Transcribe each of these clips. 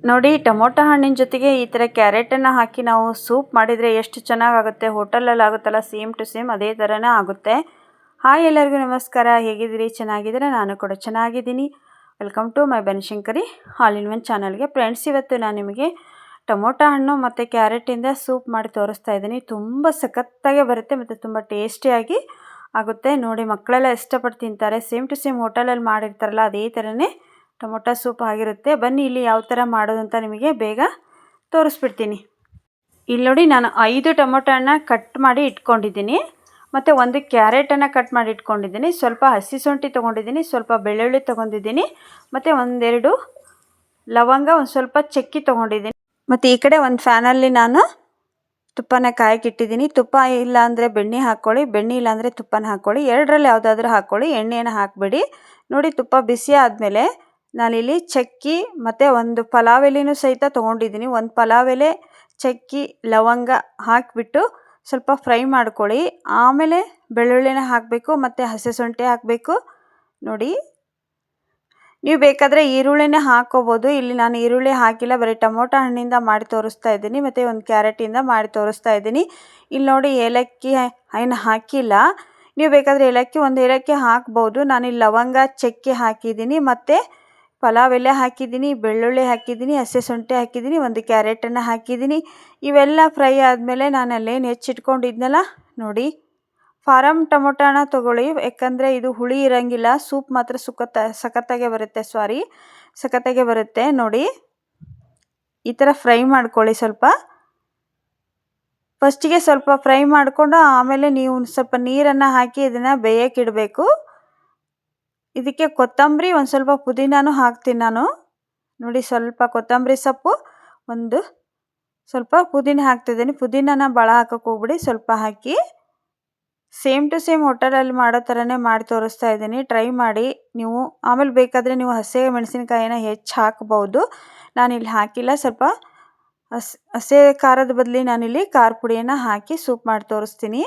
ನೋಡಿ, ಟೊಮೊಟೊ ಹಣ್ಣಿನ ಜೊತೆಗೆ ಈ ಥರ ಕ್ಯಾರೆಟನ್ನು ಹಾಕಿ ನಾವು ಸೂಪ್ ಮಾಡಿದರೆ ಎಷ್ಟು ಚೆನ್ನಾಗಾಗುತ್ತೆ. ಹೋಟೆಲಲ್ಲಿ ಆಗುತ್ತಲ್ಲ, ಸೇಮ್ ಟು ಸೇಮ್ ಅದೇ ಥರನೇ ಆಗುತ್ತೆ. ಹಾಯ್, ಎಲ್ಲರಿಗೂ ನಮಸ್ಕಾರ. ಹೇಗಿದ್ದೀರಿ? ಚೆನ್ನಾಗಿದ್ದೀರಾ? ನಾನು ಕೂಡ ಚೆನ್ನಾಗಿದ್ದೀನಿ. Welcome to my Banashankari all in one ಚಾನಲ್ಗೆ. ಫ್ರೆಂಡ್ಸ್, ಇವತ್ತು ನಾನು ನಿಮಗೆ ಟೊಮೊಟೊ ಹಣ್ಣು ಮತ್ತು ಕ್ಯಾರೆಟಿಂದ ಸೂಪ್ ಮಾಡಿ ತೋರಿಸ್ತಾ ಇದ್ದೀನಿ. ತುಂಬ ಸಖತ್ತಾಗೆ ಬರುತ್ತೆ ಮತ್ತು ತುಂಬ ಟೇಸ್ಟಿಯಾಗಿ ಆಗುತ್ತೆ. ನೋಡಿ, ಮಕ್ಕಳೆಲ್ಲ ಇಷ್ಟಪಟ್ಟು ತಿಂತಾರೆ. ಸೇಮ್ ಟು ಸೇಮ್ ಹೋಟೆಲಲ್ಲಿ ಮಾಡಿರ್ತಾರಲ್ಲ ಅದೇ ಥರನೇ ಟೊಮೊಟೊ ಸೂಪ್ ಆಗಿರುತ್ತೆ. ಬನ್ನಿ, ಇಲ್ಲಿ ಯಾವ ಥರ ಮಾಡೋದು ಅಂತ ನಿಮಗೆ ಬೇಗ ತೋರಿಸ್ಬಿಡ್ತೀನಿ. ಇಲ್ಲಿ ನೋಡಿ, ನಾನು 5 ಟೊಮೊಟೊ ಹಣ್ಣು ಕಟ್ ಮಾಡಿ ಇಟ್ಕೊಂಡಿದ್ದೀನಿ ಮತ್ತು 1 ಕ್ಯಾರೆಟನ್ನು ಕಟ್ ಮಾಡಿ ಇಟ್ಕೊಂಡಿದ್ದೀನಿ. ಸ್ವಲ್ಪ ಹಸಿ ಶುಂಠಿ ತೊಗೊಂಡಿದ್ದೀನಿ, ಸ್ವಲ್ಪ ಬೆಳ್ಳುಳ್ಳಿ ತೊಗೊಂಡಿದ್ದೀನಿ ಮತ್ತು 1-2 ಲವಂಗ, ಒಂದು ಸ್ವಲ್ಪ ಚಕ್ಕಿ ತೊಗೊಂಡಿದ್ದೀನಿ. ಮತ್ತು ಈ ಕಡೆ ಒಂದು ಫ್ಯಾನಲ್ಲಿ ನಾನು ತುಪ್ಪನ ಕಾಯಕ್ಕೆ ಇಟ್ಟಿದ್ದೀನಿ. ತುಪ್ಪ ಇಲ್ಲ ಅಂದರೆ ಬೆಣ್ಣೆ ಹಾಕ್ಕೊಳ್ಳಿ, ಬೆಣ್ಣೆ ಇಲ್ಲ ಅಂದರೆ ತುಪ್ಪನ ಹಾಕ್ಕೊಳ್ಳಿ. ಎರಡರಲ್ಲಿ ಯಾವುದಾದ್ರೂ ಹಾಕ್ಕೊಳ್ಳಿ, ಎಣ್ಣೆಯನ್ನು ಹಾಕಬೇಡಿ. ನೋಡಿ, ತುಪ್ಪ ಬಿಸಿ ಆದಮೇಲೆ ನಾನಿಲ್ಲಿ ಚಕ್ಕಿ ಮತ್ತು 1 ಪಲಾವ್ ಎಲೆನೂ ಸಹಿತ ತೊಗೊಂಡಿದ್ದೀನಿ. 1 ಪಲಾವ್ ಎಲೆ, ಚಕ್ಕಿ, ಲವಂಗ ಹಾಕಿಬಿಟ್ಟು ಸ್ವಲ್ಪ ಫ್ರೈ ಮಾಡ್ಕೊಳ್ಳಿ. ಆಮೇಲೆ ಬೆಳ್ಳುಳ್ಳಿನ ಹಾಕಬೇಕು ಮತ್ತು ಹಸಿ ಶುಂಠಿ ಹಾಕಬೇಕು. ನೋಡಿ, ನೀವು ಬೇಕಾದರೆ ಈರುಳ್ಳಿನ ಹಾಕ್ಕೋಬೋದು. ಇಲ್ಲಿ ನಾನು ಈರುಳ್ಳಿ ಹಾಕಿಲ್ಲ, ಬರೀ ಟೊಮೊಟೊ ಹಣ್ಣಿಂದ ಮಾಡಿ ತೋರಿಸ್ತಾ ಇದ್ದೀನಿ ಮತ್ತು 1 ಕ್ಯಾರೆಟಿಂದ ಮಾಡಿ ತೋರಿಸ್ತಾ ಇದ್ದೀನಿ. ಇಲ್ಲಿ ನೋಡಿ, ಏಲಕ್ಕಿ ಏನು ಹಾಕಿಲ್ಲ. ನೀವು ಬೇಕಾದರೆ ಏಲಕ್ಕಿ, 1 ಏಲಕ್ಕಿ ಹಾಕ್ಬೋದು. ನಾನಿಲ್ಲಿ ಲವಂಗ, ಚಕ್ಕೆ ಹಾಕಿದ್ದೀನಿ ಮತ್ತು ಪಲಾವ್ ಎಲೆ ಹಾಕಿದ್ದೀನಿ, ಬೆಳ್ಳುಳ್ಳಿ ಹಾಕಿದ್ದೀನಿ, ಹಸಿ ಶುಂಠಿ ಹಾಕಿದ್ದೀನಿ, 1 ಕ್ಯಾರೆಟನ್ನು ಹಾಕಿದ್ದೀನಿ. ಇವೆಲ್ಲ ಫ್ರೈ ಆದಮೇಲೆ ನಾನು ಅಲ್ಲೇನು ಹೆಚ್ಚಿಟ್ಕೊಂಡಿದ್ನಲ್ಲ, ನೋಡಿ, ಫಾರಮ್ ಟೊಮೊಟೊನ ತೊಗೊಳ್ಳಿ. ಯಾಕಂದರೆ ಇದು ಹುಳಿ ಇರೋಂಗಿಲ್ಲ, ಸೂಪ್ ಮಾತ್ರ ಸಖತ್ತಾಗೆ ಬರುತ್ತೆ. ಸಖತ್ತಾಗೆ ಬರುತ್ತೆ. ನೋಡಿ, ಈ ಥರ ಫ್ರೈ ಮಾಡ್ಕೊಳ್ಳಿ. ಫಸ್ಟಿಗೆ ಸ್ವಲ್ಪ ಫ್ರೈ ಮಾಡಿಕೊಂಡು ಆಮೇಲೆ ನೀವು ಸ್ವಲ್ಪ ನೀರನ್ನು ಹಾಕಿ ಇದನ್ನು ಬೇಯಕ್ಕಿಡಬೇಕು. ಇದಕ್ಕೆ ಕೊತ್ತಂಬರಿ, ಒಂದು ಸ್ವಲ್ಪ ಪುದೀನೂ ಹಾಕ್ತೀನಿ ನಾನು. ನೋಡಿ, ಸ್ವಲ್ಪ ಕೊತ್ತಂಬರಿ ಸೊಪ್ಪು, ಒಂದು ಸ್ವಲ್ಪ ಪುದೀನ ಹಾಕ್ತಿದ್ದೀನಿ. ಪುದೀನನ ಭಾಳ ಹಾಕೋಕ್ಕೆ ಹೋಗ್ಬಿಡಿ, ಸ್ವಲ್ಪ ಹಾಕಿ. ಸೇಮ್ ಟು ಸೇಮ್ ಹೋಟೆಲಲ್ಲಿ ಮಾಡೋ ಥರನೇ ಮಾಡಿ ತೋರಿಸ್ತಾ ಇದ್ದೀನಿ. ಟ್ರೈ ಮಾಡಿ ನೀವು. ಆಮೇಲೆ ಬೇಕಾದರೆ ನೀವು ಹಸಿ ಮೆಣಸಿನ್ಕಾಯಿನ ಹೆಚ್ಚು ಹಾಕ್ಬೋದು. ನಾನಿಲ್ಲಿ ಹಾಕಿಲ್ಲ. ಸ್ವಲ್ಪ ಹಸಿ ಖಾರದ ಬದಲಿ ನಾನಿಲ್ಲಿ ಖಾರ ಪುಡಿಯನ್ನು ಹಾಕಿ ಸೂಪ್ ಮಾಡಿ ತೋರಿಸ್ತೀನಿ.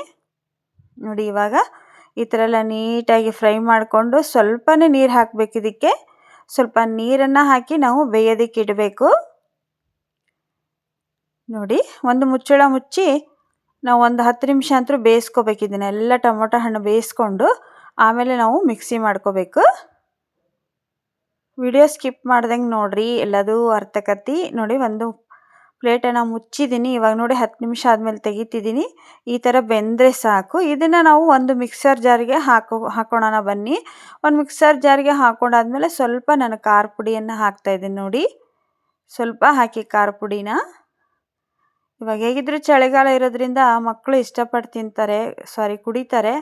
ನೋಡಿ, ಇವಾಗ ಈ ಥರ ಎಲ್ಲ ನೀಟಾಗಿ ಫ್ರೈ ಮಾಡಿಕೊಂಡು ಸ್ವಲ್ಪನೇ ನೀರು ಹಾಕಬೇಕು. ಇದಕ್ಕೆ ಸ್ವಲ್ಪ ನೀರನ್ನು ಹಾಕಿ ನಾವು ಬೇಯೋದಕ್ಕೆ ಇಡಬೇಕು. ನೋಡಿ, ಒಂದು ಮುಚ್ಚಳ ಮುಚ್ಚಿ ನಾವು ಒಂದು 10 ನಿಮಿಷ ಅಂತೂ ಬೇಯಿಸ್ಕೋಬೇಕು. ಇದನ್ನೆಲ್ಲ ಟೊಮೊಟೊ ಹಣ್ಣು ಬೇಯಿಸ್ಕೊಂಡು ಆಮೇಲೆ ನಾವು ಮಿಕ್ಸಿ ಮಾಡ್ಕೋಬೇಕು. ವಿಡಿಯೋ ಸ್ಕಿಪ್ ಮಾಡ್ದಂಗೆ ನೋಡಿರಿ, ಎಲ್ಲದೂ ಅರ್ಥಕತ್ತಿ. ನೋಡಿ, ಒಂದು ಪ್ಲೇಟನ್ನು ಮುಚ್ಚಿದ್ದೀನಿ. ಇವಾಗ ನೋಡಿ, 10 ನಿಮಿಷ ಆದಮೇಲೆ ತೆಗಿತಿದ್ದೀನಿ. ಈ ಥರ ಬೆಂದರೆ ಸಾಕು. ಇದನ್ನು ನಾವು ಒಂದು ಮಿಕ್ಸರ್ ಜಾರಿಗೆ ಹಾಕೋಣ ಬನ್ನಿ. ಒಂದು ಮಿಕ್ಸರ್ ಜಾರಿಗೆ ಹಾಕೊಂಡಾದ್ಮೇಲೆ ಸ್ವಲ್ಪ ನಾನು ಖಾರ ಪುಡಿಯನ್ನು ಹಾಕ್ತಾಯಿದ್ದೀನಿ. ನೋಡಿ, ಸ್ವಲ್ಪ ಹಾಕಿ ಖಾರ ಪುಡಿನ. ಇವಾಗ ಹೇಗಿದ್ದರೂ ಚಳಿಗಾಲ ಇರೋದ್ರಿಂದ ಮಕ್ಕಳು ಇಷ್ಟಪಟ್ಟು ಕುಡಿತಾರೆ.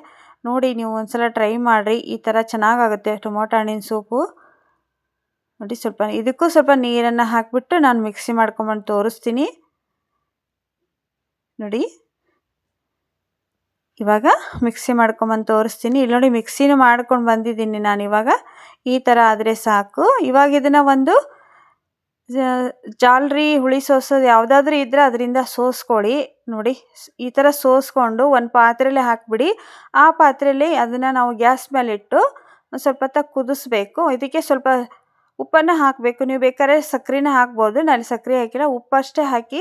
ನೋಡಿ, ನೀವು ಒಂದ್ಸಲ ಟ್ರೈ ಮಾಡಿರಿ. ಈ ಥರ ಚೆನ್ನಾಗಾಗುತ್ತೆ ಟೊಮೊಟೊ ಹಣ್ಣಿನ ಸೂಪು. ನೋಡಿ, ಇದಕ್ಕೂ ಸ್ವಲ್ಪ ನೀರನ್ನು ಹಾಕಿಬಿಟ್ಟು ನಾನು ಮಿಕ್ಸಿ ಮಾಡ್ಕೊಂಬಂದು ತೋರಿಸ್ತೀನಿ. ನೋಡಿ, ಇವಾಗ ಮಿಕ್ಸಿ ಮಾಡ್ಕೊಂಬಂದು ತೋರಿಸ್ತೀನಿ. ಇಲ್ಲಿ ನೋಡಿ, ಮಿಕ್ಸಿನೂ ಮಾಡ್ಕೊಂಡು ಬಂದಿದ್ದೀನಿ ನಾನು. ಇವಾಗ ಈ ಥರ ಆದರೆ ಸಾಕು. ಇವಾಗ ಇದನ್ನು ಒಂದು ಜಾಲರಿ, ಹುಳಿ ಸೋಸೋದು ಯಾವುದಾದ್ರೂ ಇದ್ದರೆ ಅದರಿಂದ ಸೋಸ್ಕೊಳ್ಳಿ. ನೋಡಿ, ಈ ಥರ ಸೋಸ್ಕೊಂಡು ಒಂದು ಪಾತ್ರೆಯಲ್ಲಿ ಹಾಕಿಬಿಡಿ. ಆ ಪಾತ್ರೆಯಲ್ಲಿ ಅದನ್ನು ನಾವು ಗ್ಯಾಸ್ ಮೇಲೆ ಇಟ್ಟು ಒಂದು ಸ್ವಲ್ಪ ಹೊತ್ತು ಕುದಿಸ್ಬೇಕು. ಇದಕ್ಕೆ ಸ್ವಲ್ಪ ಉಪ್ಪನ್ನು ಹಾಕಬೇಕು. ನೀವು ಬೇಕಾದ್ರೆ ಸಕ್ಕರೆನ ಹಾಕ್ಬೋದು. ನಾನು ಸಕ್ಕರೆ ಹಾಕಿಲ್ಲ, ಉಪ್ಪಷ್ಟೇ ಹಾಕಿ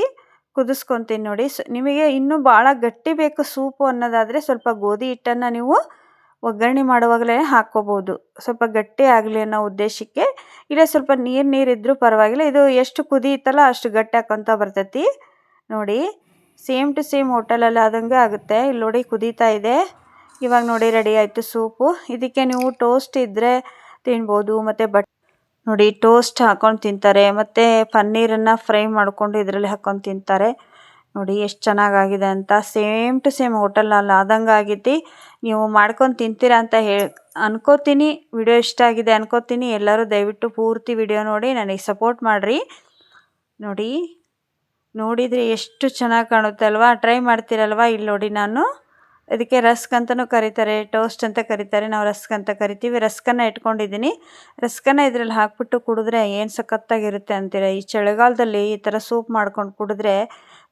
ಕುದಿಸ್ಕೊತೀನಿ. ನೋಡಿ, ನಿಮಗೆ ಇನ್ನೂ ಭಾಳ ಗಟ್ಟಿ ಬೇಕು ಸೂಪು ಅನ್ನೋದಾದರೆ ಸ್ವಲ್ಪ ಗೋಧಿ ಹಿಟ್ಟನ್ನು ನೀವು ಒಗ್ಗರಣೆ ಮಾಡುವಾಗಲೇ ಹಾಕ್ಕೋಬೋದು, ಸ್ವಲ್ಪ ಗಟ್ಟಿ ಆಗಲಿ ಅನ್ನೋ ಉದ್ದೇಶಕ್ಕೆ. ಇಲ್ಲ ಸ್ವಲ್ಪ ನೀರಿದ್ದರೂ ಪರವಾಗಿಲ್ಲ. ಇದು ಎಷ್ಟು ಕುದಿಯುತ್ತಲ್ಲ ಅಷ್ಟು ಗಟ್ಟಿ ಹಾಕ್ಕೊತ ಬರ್ತೈತಿ. ನೋಡಿ, ಸೇಮ್ ಟು ಸೇಮ್ ಹೋಟೆಲಲ್ಲಿ ಆದಂಗೆ ಆಗುತ್ತೆ. ಇಲ್ಲಿ ನೋಡಿ, ಕುದೀತಾ ಇದೆ. ಇವಾಗ ನೋಡಿ, ರೆಡಿ ಆಯಿತು ಸೂಪು. ಇದಕ್ಕೆ ನೀವು ಟೋಸ್ಟ್ ಇದ್ದರೆ ತಿನ್ಬೋದು. ಮತ್ತು ನೋಡಿ, ಟೋಸ್ಟ್ ಹಾಕ್ಕೊಂಡು ತಿಂತಾರೆ ಮತ್ತು ಪನ್ನೀರನ್ನು ಫ್ರೈ ಮಾಡಿಕೊಂಡು ಇದರಲ್ಲಿ ಹಾಕ್ಕೊಂಡು ತಿಂತಾರೆ. ನೋಡಿ, ಎಷ್ಟು ಚೆನ್ನಾಗಾಗಿದೆ ಅಂತ. ಸೇಮ್ ಟು ಸೇಮ್ ಹೋಟೆಲಲ್ಲಿ ಆದಂಗೆ ಆಗೈತಿ. ನೀವು ಮಾಡ್ಕೊಂಡು ತಿಂತೀರಾ ಅಂತ ಅನ್ಕೋತೀನಿ. ವಿಡಿಯೋ ಇಷ್ಟ ಆಗಿದೆ ಅನ್ಕೋತೀನಿ. ಎಲ್ಲರೂ ದಯವಿಟ್ಟು ಪೂರ್ತಿ ವಿಡಿಯೋ ನೋಡಿ ನನಗೆ ಸಪೋರ್ಟ್ ಮಾಡಿರಿ. ನೋಡಿ, ನೋಡಿದರೆ ಎಷ್ಟು ಚೆನ್ನಾಗಿ ಕಾಣುತ್ತೆ ಅಲ್ವಾ? ಟ್ರೈ ಮಾಡ್ತೀರಲ್ವಾ? ಇಲ್ಲಿ ನೋಡಿ, ನಾನು ಇದಕ್ಕೆ ರಸ್ಕ್ ಅಂತಲೂ ಕರೀತಾರೆ, ಟೋಸ್ಟ್ ಅಂತ ಕರೀತಾರೆ. ನಾವು ರಸ್ಕ್ ಅಂತ ಕರಿತೀವಿ. ರಸ್ಕನ್ನು ಇಟ್ಕೊಂಡಿದ್ದೀನಿ. ರಸ್ಕನ್ನು ಇದರಲ್ಲಿ ಹಾಕ್ಬಿಟ್ಟು ಕುಡಿದ್ರೆ ಏನು ಸಖತ್ತಾಗಿರುತ್ತೆ ಅಂತೀರ. ಈ ಚಳಿಗಾಲದಲ್ಲಿ ಈ ಥರ ಸೂಪ್ ಮಾಡ್ಕೊಂಡು ಕುಡಿದ್ರೆ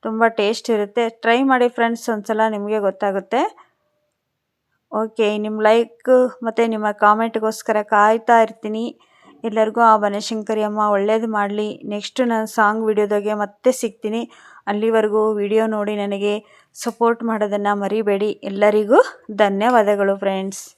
ತುಂಬ ಟೇಸ್ಟ್ ಇರುತ್ತೆ. ಟ್ರೈ ಮಾಡಿ ಫ್ರೆಂಡ್ಸ್, ಒಂದ್ಸಲ ನಿಮಗೆ ಗೊತ್ತಾಗುತ್ತೆ. ಓಕೆ, ನಿಮ್ಮ ಲೈಕ್ ಮತ್ತು ನಿಮ್ಮ ಕಾಮೆಂಟ್ಗೋಸ್ಕರ ಕಾಯ್ತಾ ಇರ್ತೀನಿ. ಎಲ್ಲರಿಗೂ ಆ ಬನಶಂಕರಿ ಅಮ್ಮ ಒಳ್ಳೇದು ಮಾಡಲಿ. ನೆಕ್ಸ್ಟ್ ನಾನು ಸಾಂಗ್ ವಿಡಿಯೋದಾಗೆ ಮತ್ತೆ ಸಿಗ್ತೀನಿ. ಅಲ್ಲಿವರೆಗೂ ವಿಡಿಯೋ ನೋಡಿ ನನಗೆ ಸಪೋರ್ಟ್ ಮಾಡೋದನ್ನು ಮರಿಬೇಡಿ. ಎಲ್ಲರಿಗೂ ಧನ್ಯವಾದಗಳು ಫ್ರೆಂಡ್ಸ್.